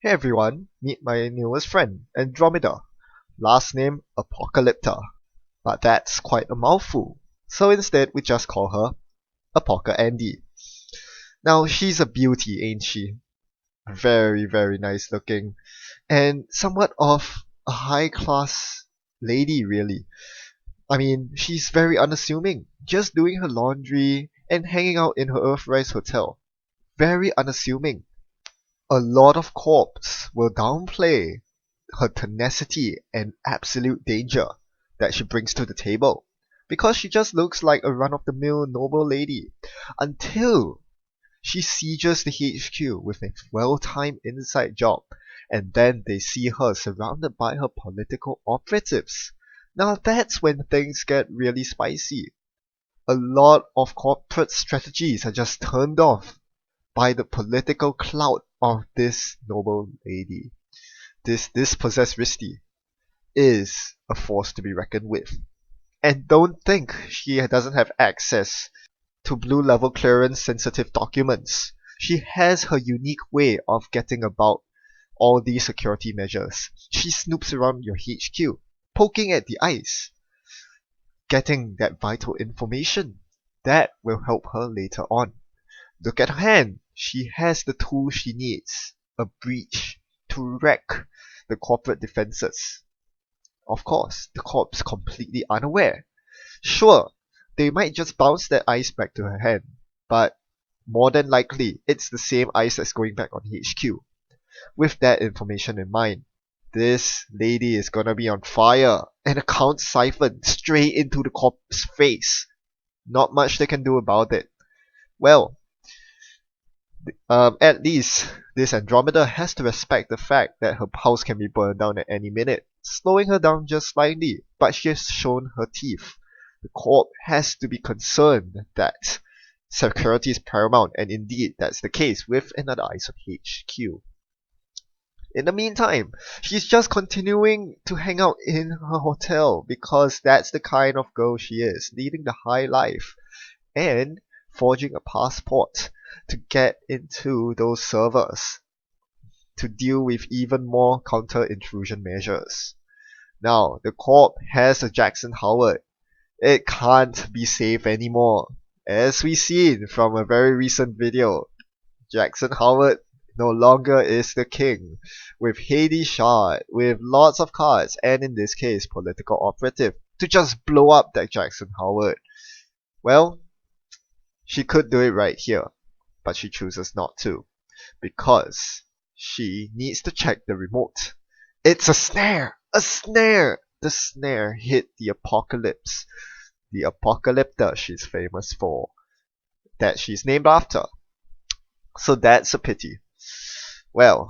Hey everyone, meet my newest friend, Andromeda. Last name Apocalypta, but that's quite a mouthful. So instead we just call her Apoca Andy. Now she's a beauty, ain't she? Very, very nice looking, and somewhat of a high class lady really. I mean, she's very unassuming, just doing her laundry and hanging out in her Earthrise hotel. Very unassuming. A lot of corps will downplay her tenacity and absolute danger that she brings to the table because she just looks like a run-of-the-mill noble lady until she sieges the HQ with a well-timed inside job, and then they see her surrounded by her political operatives. Now that's when things get really spicy. A lot of corporate strategies are just turned off by the political clout of this noble lady. This dispossessed Risty is a force to be reckoned with. And don't think she doesn't have access to blue level clearance sensitive documents. She has her unique way of getting about all these security measures. She snoops around your HQ, poking at the ice, getting that vital information. That will help her later on. Look at her hand. She has the tools she needs. A breach to wreck the corporate defenses. Of course, the corp's completely unaware. Sure, they might just bounce that ice back to her hand, but more than likely, it's the same ice that's going back on HQ. With that information in mind, this lady is gonna be on fire, and a count siphoned straight into the corp's face. Not much they can do about it. Well, at least this Andromeda has to respect the fact that her house can be burned down at any minute, slowing her down just slightly, but she has shown her teeth. The Corp has to be concerned that security is paramount, and indeed that's the case with another Eyes of HQ. In the meantime, she's just continuing to hang out in her hotel because that's the kind of girl she is, leading the high life and forging a passport to get into those servers to deal with even more counter-intrusion measures. Now, the Corp has a Jackson Howard. It can't be safe anymore. As we seen from a very recent video, Jackson Howard no longer is the king, with Hades shot, with lots of cards, and in this case, political operative, to just blow up that Jackson Howard. Well, she could do it right here, but she chooses not to, because she needs to check the remote. It's a snare! A snare! The snare hit the apocalypse. The Apocalypta she's famous for, that she's named after. So that's a pity. Well,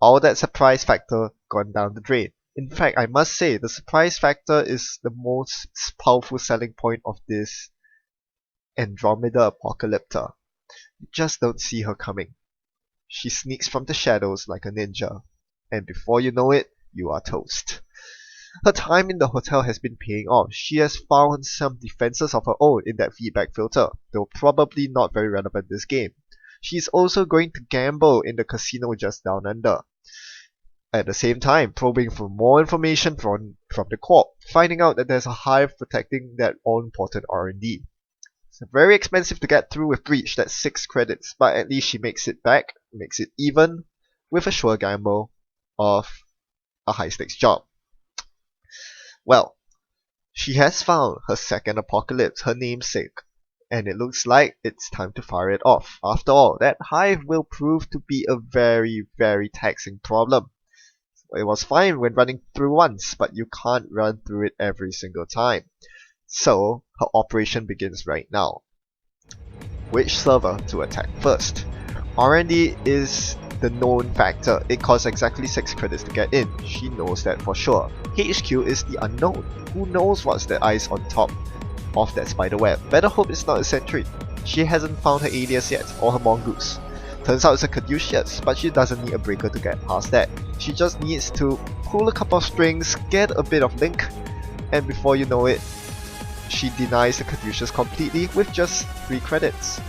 all that surprise factor gone down the drain. In fact, I must say the surprise factor is the most powerful selling point of this Andromeda Apocalypta. You just don't see her coming. She sneaks from the shadows like a ninja, and before you know it, you are toast. Her time in the hotel has been paying off. She has found some defenses of her own in that feedback filter, though probably not very relevant this game. She's also going to gamble in the casino just down under. At the same time, probing for more information from the Corp, finding out that there's a hive protecting that all-important R&D. It's very expensive to get through with Breach, that's 6 credits, but at least she makes it back, makes it even, with a sure gamble of a high-stakes job. Well, she has found her second apocalypse, her namesake, and it looks like it's time to fire it off. After all, that hive will prove to be a very, very taxing problem. It was fine when running through once, but you can't run through it every single time. So, her operation begins right now. Which server to attack first? R&D is the known factor. It costs exactly 6 credits to get in. She knows that for sure. HQ is the unknown. Who knows what's the ice on top of that spider web? Better hope it's not a sentry. She hasn't found her alias yet, or her mongoose. Turns out it's a caduceus, but she doesn't need a breaker to get past that. She just needs to pull a couple of strings, get a bit of link, and before you know it, she denies the caduceus completely with just 3 credits.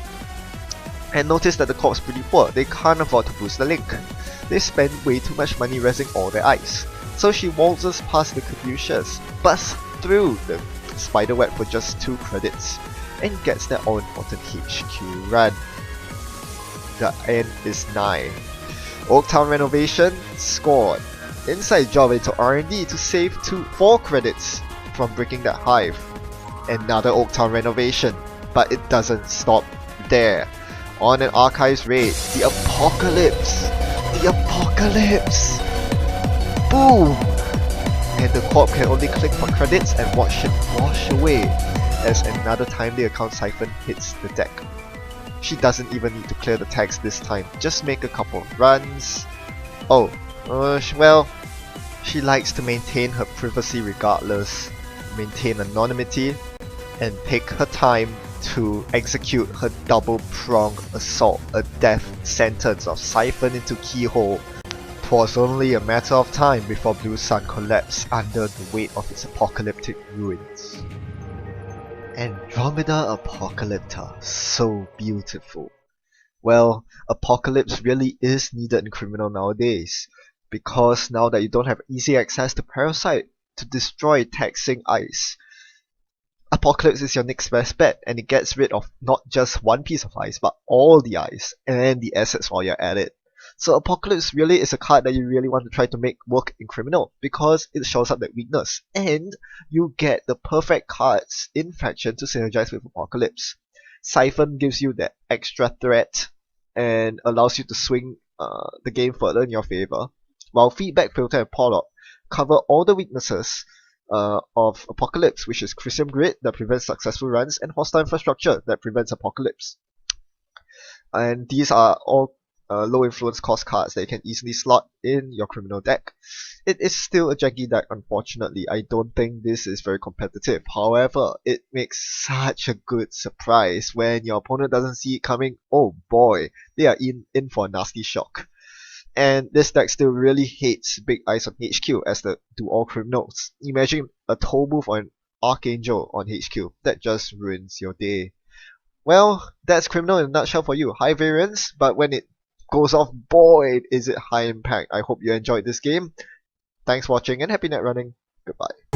And notice that the corp's pretty poor, they can't afford to boost the link. they spend way too much money resing all their ice. So she waltzes past the caduceus, busts through the spiderweb for just 2 credits, and gets their all important HQ run. The end is nigh. Oaktown renovation scored. Inside job into R&D to save 4 credits from breaking that hive. Another Oaktown renovation, but it doesn't stop there. On an archives raid, the apocalypse! The apocalypse! Boom! And the corp can only click for credits and watch it wash away as another timely account siphon hits the deck. She doesn't even need to clear the text this time, just make a couple of runs. Oh, well, she likes to maintain her privacy regardless, maintain anonymity, and take her time to execute her double-pronged assault, a death sentence of siphon into keyhole. 'Twas only a matter of time before Blue Sun collapsed under the weight of its apocalyptic ruins. Andromeda Apocalypta, so beautiful. Well, Apocalypse really is needed in Criminal nowadays, because now that you don't have easy access to Parasite to destroy taxing ice, Apocalypse is your next best bet, and it gets rid of not just one piece of ice, but all the ice and the assets while you're at it. So Apocalypse really is a card that you really want to try to make work in Criminal, because it shows up that weakness, and you get the perfect cards in Faction to synergize with Apocalypse. Siphon gives you that extra threat and allows you to swing the game further in your favor, while Feedback Filter and Pollock cover all the weaknesses of Apocalypse, which is Crisium Grid that prevents successful runs, and Hostile Infrastructure that prevents Apocalypse. And these are all low influence cost cards that you can easily slot in your Criminal deck. It is still a janky deck, unfortunately. I don't think this is very competitive. However, it makes such a good surprise when your opponent doesn't see it coming. Oh boy, they are in for a nasty shock. And this deck still really hates Big Eyes on HQ, as do all Criminals. Imagine a Toll Booth or an Archangel on HQ. That just ruins your day. Well, that's Criminal in a nutshell for you. High variance, but when it goes off, boy, is it high impact. I hope you enjoyed this game. Thanks for watching and happy net running. Goodbye.